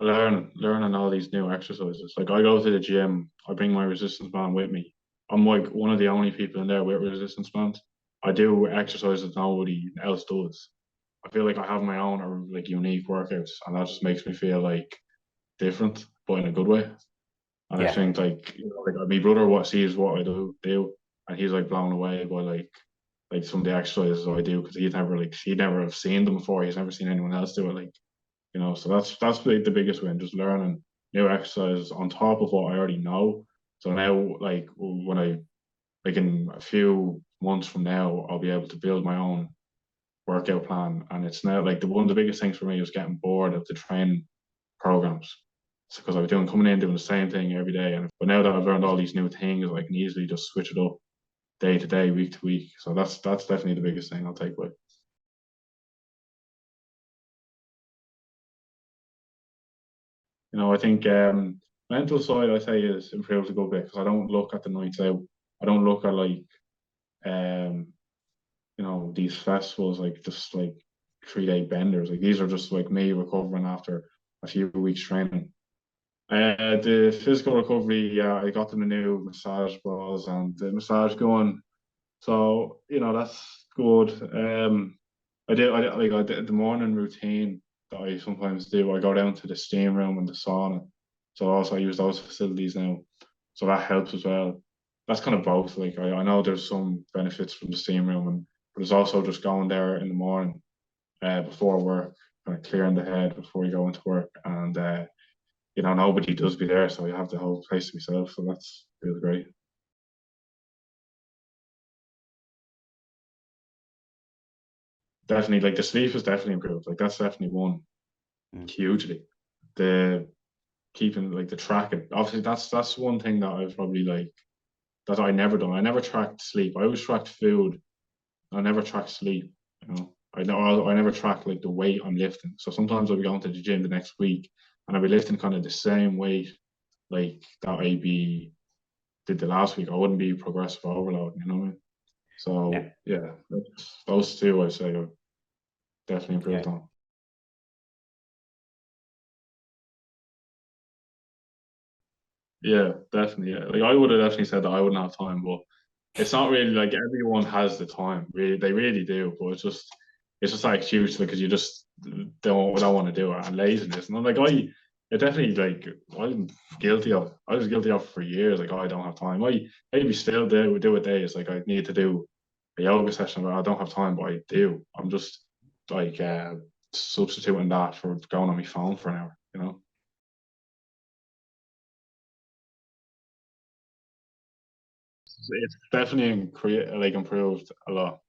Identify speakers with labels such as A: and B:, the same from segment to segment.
A: learning all these new exercises. Like I go to the gym, I bring my resistance band with me. I'm like one of the only people in there with resistance bands. I do exercises nobody else does. I feel like I have my own or like unique workouts, and that just makes me feel like different, but in a good way. And I
B: Yeah.
A: think like like my brother what sees what I do, and he's like blown away by like some of the exercises I do because he'd never have seen them before. He's never seen anyone else do it. Like so that's like the biggest win, just learning new exercises on top of what I already know. So now, like when I like in a few months from now, I'll be able to build my own workout plan, and it's now like the one of the biggest things for me is getting bored of the training programs. Because I was coming in doing the same thing every day, and but now that I've learned all these new things, I can easily just switch it up day to day, week to week. So that's definitely the biggest thing I'll take away. I think mental side I say is improved a good bit because I don't look at the nights out. I don't look at like um these festivals like just like 3 day benders. Like these are just like me recovering after a few weeks training. The physical recovery, yeah, I got them the new massage balls and the massage gun. So that's good. I did the morning routine that I sometimes do. I go down to the steam room and the sauna. So also I use those facilities now. So that helps as well. That's kind of both. Like I know there's some benefits from the steam room, but there's also just going there in the morning before work, kind of clearing the head before you go into work, and nobody does be there, so you have the whole place to yourself. So that's really great. Definitely, like the sleep is definitely improved. Like that's definitely one
B: Mm.
A: hugely. The keeping like the tracking. Obviously, that's one thing that I've probably like that I never done. I never tracked sleep. I always tracked food. I never tracked sleep. I never tracked like the weight I'm lifting. So sometimes I'll be going to the gym the next week and I'll be lifting kind of the same weight like that I be did the last week. I wouldn't be progressive overload. You know what I mean?
B: Yeah.
A: So yeah, those two I say are definitely
B: Yeah.
A: improved on. Yeah, definitely. Yeah. Like I would have definitely said that I wouldn't have time, but it's not really like everyone has the time. Really, they really do. But it's just like excuse because you just don't want to do it and laziness. And I'm like it definitely like I'm guilty of. I was guilty of for years. Like I don't have time. I maybe still do it days. Like I need to do a yoga session, but I don't have time. But I do. I'm just like substituting that for going on my phone for an hour. It's definitely like improved a lot.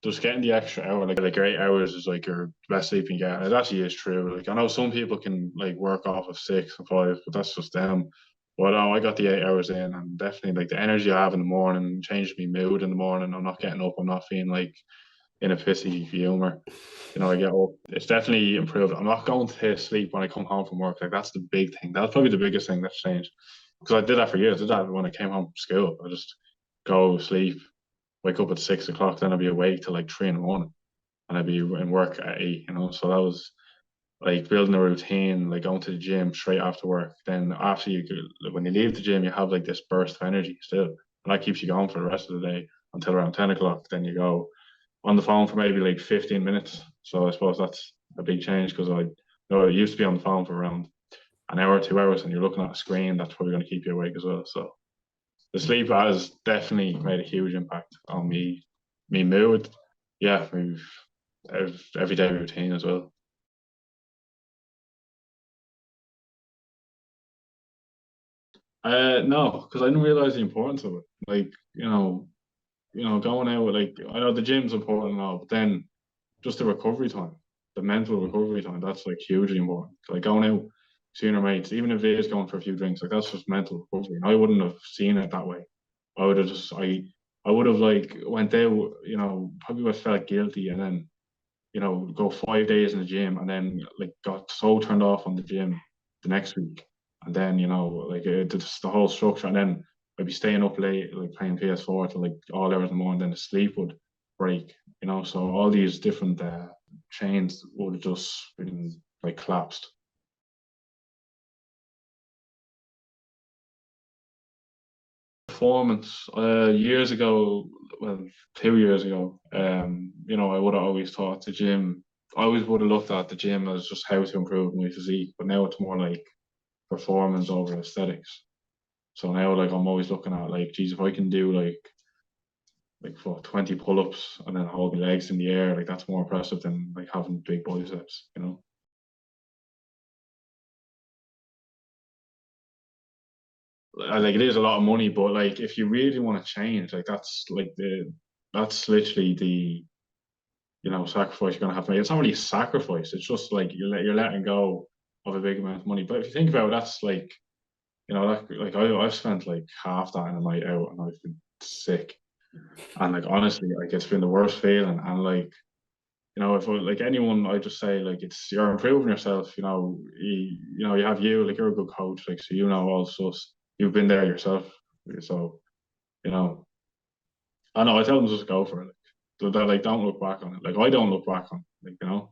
A: Just getting the extra hour, like 8 hours is like your best sleep you can get. And it actually is true. Like I know some people can like work off of 6 and 5, but that's just them. But I got the 8 hours in and definitely like the energy I have in the morning changed my mood in the morning. I'm not getting up, I'm not feeling like in a pissy humor. I get up. It's definitely improved. I'm not going to sleep when I come home from work. Like that's the big thing. That's probably the biggest thing that's changed. Because I did that for years. I did that when I came home from school. I just go sleep, wake up at 6 o'clock, then I'd be awake till like 3 in the morning, and I'd be in work at 8. So that was like building a routine, like going to the gym straight after work. Then after when you leave the gym, you have like this burst of energy still, and that keeps you going for the rest of the day until around 10 o'clock. Then you go on the phone for maybe like 15 minutes. So I suppose that's a big change because I used to be on the phone for around an hour, 2 hours, and you're looking at a screen. That's probably going to keep you awake as well. So the sleep has definitely made a huge impact on me mood. Yeah, we've everyday routine as well. No, because I didn't realize the importance of it. Like, going out, like I know the gym's important and all, but then just the recovery time, the mental recovery time, that's like hugely important. Like going out, seeing your mates, even if it is going for a few drinks, like that's just mental recovery. And I wouldn't have seen it that way. I would have like went out, probably would have felt guilty and then, go 5 days in the gym and then like got so turned off on the gym the next week. And then, like just the whole structure. And then I'd be staying up late, like playing PS4 till like all hours in the morning, then the sleep would break, So all these different chains would have just been like collapsed. performance. Years ago, well, 2 years ago, you know, I would have always thought the gym. I always would have looked at the gym as just how to improve my physique, but now it's more like performance over aesthetics. So now, like, I'm always looking at like, geez, if I can do like for 20 pull-ups and then hold my legs in the air, like that's more impressive than like having big biceps, you know. Like it is a lot of money, but like if you really want to change, like that's literally the, you know, sacrifice you're gonna have to make. It's not really a sacrifice. It's just like you're letting go of a big amount of money. But if you think about it, that's like, you know, that like I've spent like half that in a night out and I've been sick. And like honestly, like it's been the worst feeling. And like, you know, if like anyone, I just say like it's you're improving yourself. You know, you know, you have you like you're a good coach, like so you know all sorts. You've been there yourself, so you know. I know I tell them just go for it. Like, like don't look back on it. Like I don't look back on it, like you know.